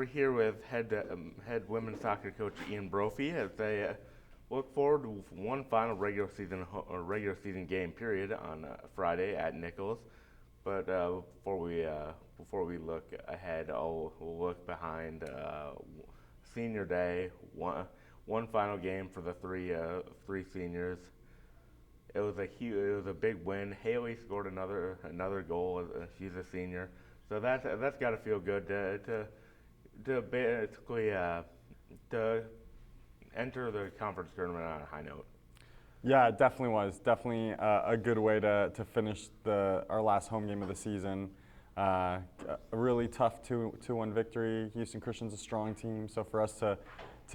We're here with head women's soccer coach Ian Brophy as they look forward to one final regular season game period on Friday at Nicholls. But before we look ahead, we'll look behind senior day. One final game for the three seniors. It was a big win. Haley scored another goal. She's a senior, so that's got to feel good to basically to enter the conference tournament on a high note. Yeah, it definitely was. Definitely a good way to finish our last home game of the season. A really tough 2-1 victory. Houston Christian's a strong team, so for us to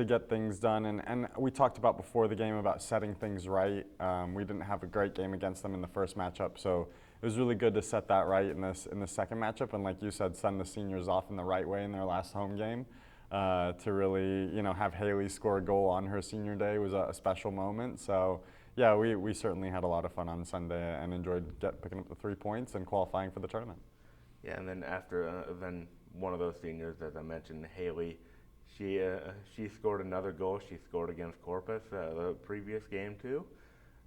get things done, and we talked about before the game about setting things right. We didn't have a great game against them in the first matchup, so it was really good to set that right in the second matchup, and like you said, send the seniors off in the right way in their last home game. To really, have Haley score a goal on her senior day was a special moment. So, yeah, we certainly had a lot of fun on Sunday and enjoyed picking up the 3 points and qualifying for the tournament. Yeah, and then then one of those seniors, as I mentioned, Haley, she scored another goal. She scored against Corpus the previous game too.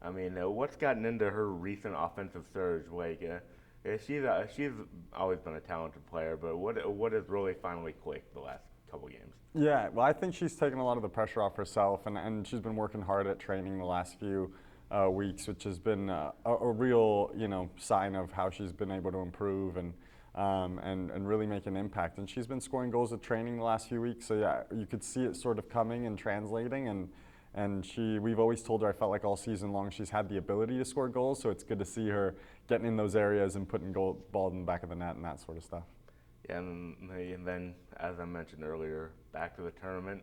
I mean, what's gotten into her recent offensive surge? She's always been a talented player, but what has really finally clicked the last couple games? Yeah, well, I think she's taken a lot of the pressure off herself, and she's been working hard at training the last few weeks, which has been a real, sign of how she's been able to improve and really make an impact. And she's been scoring goals at training the last few weeks, so yeah, you could see it sort of coming and translating. And we've always told her, I felt like all season long, she's had the ability to score goals, so it's good to see her getting in those areas and putting ball in the back of the net and that sort of stuff. Yeah, and then, as I mentioned earlier, back to the tournament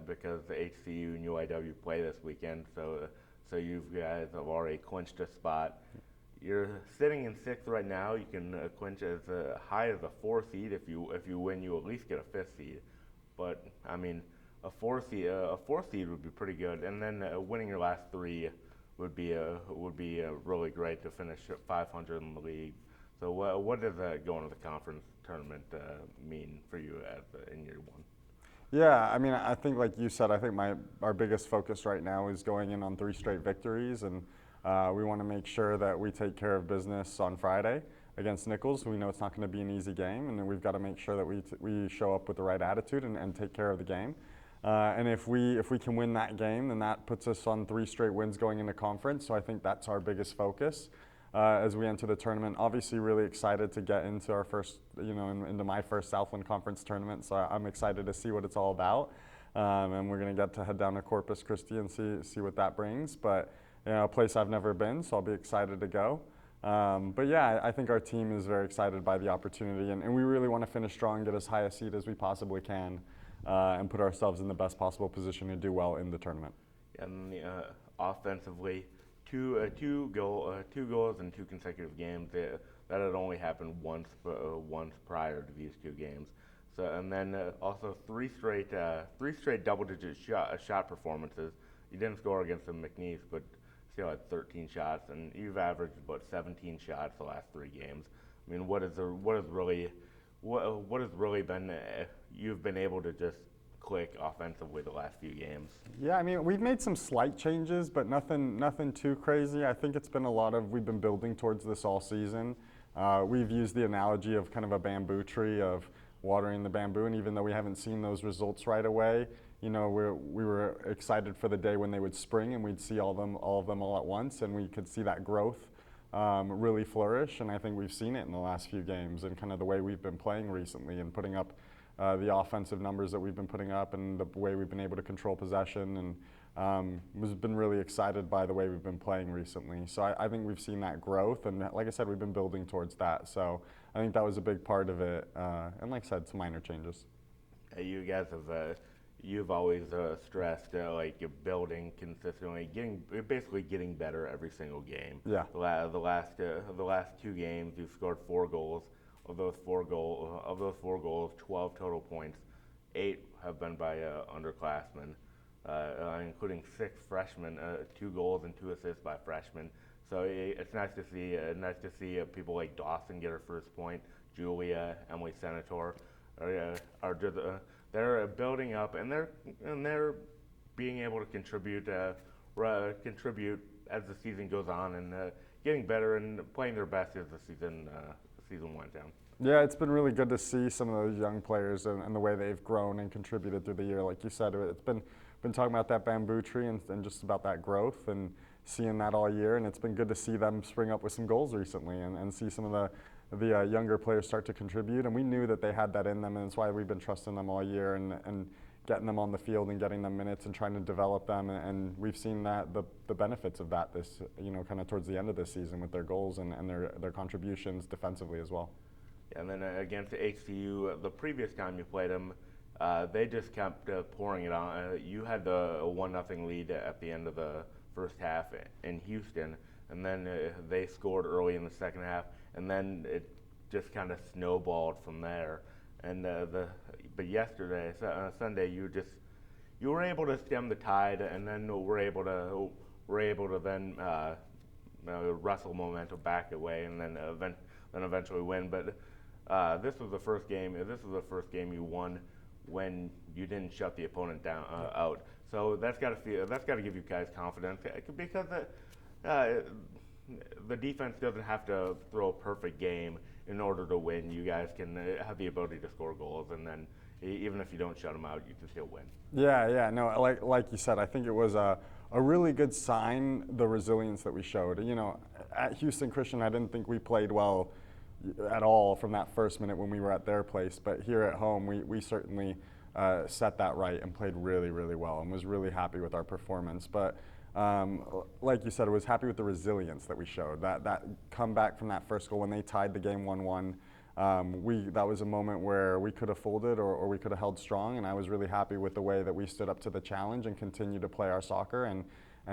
because the HCU and UIW play this weekend. So you guys have already clinched a spot. You're sitting in sixth right now. You can clinch as high as a 4 seed. If you win, you at least get a 5th seed. But I mean, a 4 seed would be pretty good. And then winning your last 3 would be really great to finish at 500 in the league. So what does going to the conference tournament mean for you in year one? Yeah, I mean, I think like you said, I think our biggest focus right now is going in on 3 straight victories, and we want to make sure that we take care of business on Friday against Nicholls. We know it's not going to be an easy game, and then we've got to make sure that we show up with the right attitude and take care of the game. And if we can win that game, then that puts us on 3 straight wins going into conference. So I think that's our biggest focus. As we enter the tournament. Obviously really excited to get into our first, into my first Southland Conference tournament, so I'm excited to see what it's all about. And we're going to get to head down to Corpus Christi and see what that brings. But, a place I've never been, so I'll be excited to go. But yeah, I think our team is very excited by the opportunity, and we really want to finish strong, get as high a seed as we possibly can, and put ourselves in the best possible position to do well in the tournament. And offensively, two goals in 2 consecutive games. That had only happened once prior to these 2 games. So and then also three straight double-digit shot performances. You didn't score against the McNeese, but still had 13 shots, and you've averaged about 17 shots the last 3 games. I mean, what has really been you've been able to just click offensively the last few games? Yeah, I mean, we've made some slight changes, but nothing too crazy. I think it's been we've been building towards this all season. We've used the analogy of kind of a bamboo tree, of watering the bamboo, and even though we haven't seen those results right away, we were excited for the day when they would spring and we'd see all of them all at once, and we could see that growth really flourish. And I think we've seen it in the last few games and kind of the way we've been playing recently and putting up the offensive numbers that we've been putting up and the way we've been able to control possession, and we've been really excited by the way we've been playing recently. So I think we've seen that growth, and like I said, we've been building towards that. So I think that was a big part of it, and like I said, some minor changes. You guys have you've always stressed you're building consistently, getting better every single game. Yeah. The last 2 games, you've scored 4 goals. Of those four goals, 12 total points. 8 have been by underclassmen, including 6 freshmen, 2 goals and 2 assists by freshmen. So it's nice to see people like Dawson get her first point, Julia, Emily Senator. are just they're building up, and they're being able to contribute as the season goes on, and getting better and playing their best as the season went down. Yeah, it's been really good to see some of those young players and the way they've grown and contributed through the year. Like you said, it's been talking about that bamboo tree and just about that growth and seeing that all year. And it's been good to see them spring up with some goals recently and see some of the younger players start to contribute. And we knew that they had that in them, and that's why we've been trusting them all year and getting them on the field and getting them minutes and trying to develop them. And we've seen that the benefits of that this, kind of towards the end of this season with their goals and their contributions defensively as well. And then against HCU, the previous time you played them, they just kept pouring it on. You had a 1-0 lead at the end of the first half in Houston, and then they scored early in the second half, and then it just kind of snowballed from there. And but yesterday, Sunday, you were able to stem the tide, and then were able to then wrestle momentum back away, and then eventually win. But this was the first game. This was the first game you won when you didn't shut the opponent down out. So that's got to give you guys confidence, because the defense doesn't have to throw a perfect game in order to win. You guys can have the ability to score goals, and then even if you don't shut them out, you can still win. Yeah, no, like you said, I think it was a really good sign, the resilience that we showed. At Houston Christian, I didn't think we played well at all from that first minute when we were at their place, but here at home, we certainly set that right and played really, really well, and was really happy with our performance. But like you said, I was happy with the resilience that we showed. That comeback from that first goal when they tied the game 1-1, that was a moment where we could have folded or we could have held strong, and I was really happy with the way that we stood up to the challenge and continued to play our soccer and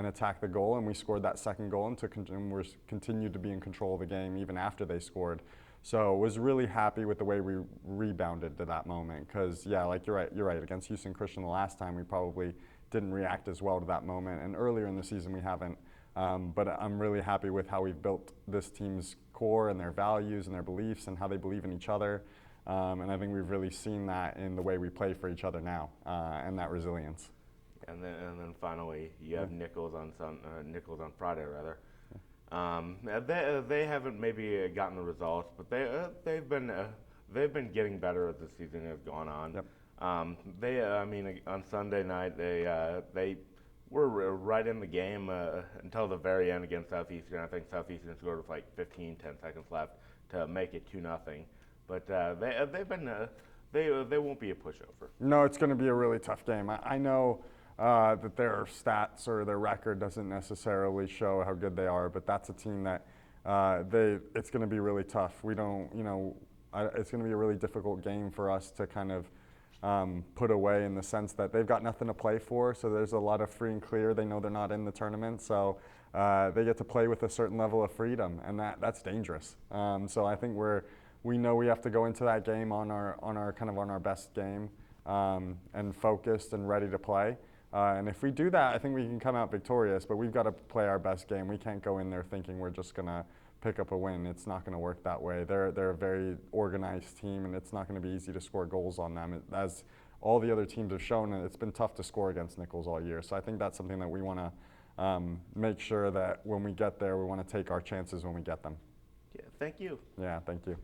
attack the goal, and we scored that second goal and we continued to be in control of the game even after they scored. So was really happy with the way we rebounded to that moment, because like you're right, against Houston Christian the last time we probably didn't react as well to that moment, and earlier in the season we haven't. But I'm really happy with how we've built this team's core and their values and their beliefs and how they believe in each other. And I think we've really seen that in the way we play for each other now, and that resilience. And then finally, you have Nicholls on Friday rather. They haven't maybe gotten the results, but they've been getting better as the season has gone on. Yep. On Sunday night they were right in the game until the very end against Southeastern. I think Southeastern scored with like 10 seconds left to make it 2-0. But they won't be a pushover. No, it's going to be a really tough game. I know that their stats or their record doesn't necessarily show how good they are, but that's a team that it's going to be really tough. It's going to be a really difficult game for us to kind of put away, in the sense that they've got nothing to play for, so there's a lot of free and clear. They know they're not in the tournament, so they get to play with a certain level of freedom, and that's dangerous. So I think we know we have to go into that game on our best game, and focused and ready to play. And if we do that, I think we can come out victorious, but we've got to play our best game. We can't go in there thinking we're just going to pick up a win. It's not going to work that way. They're a very organized team, and it's not going to be easy to score goals on them. As all the other teams have shown, it's been tough to score against Nicholls all year. So I think that's something that we want to make sure that when we get there, we want to take our chances when we get them. Yeah, thank you. Yeah, thank you.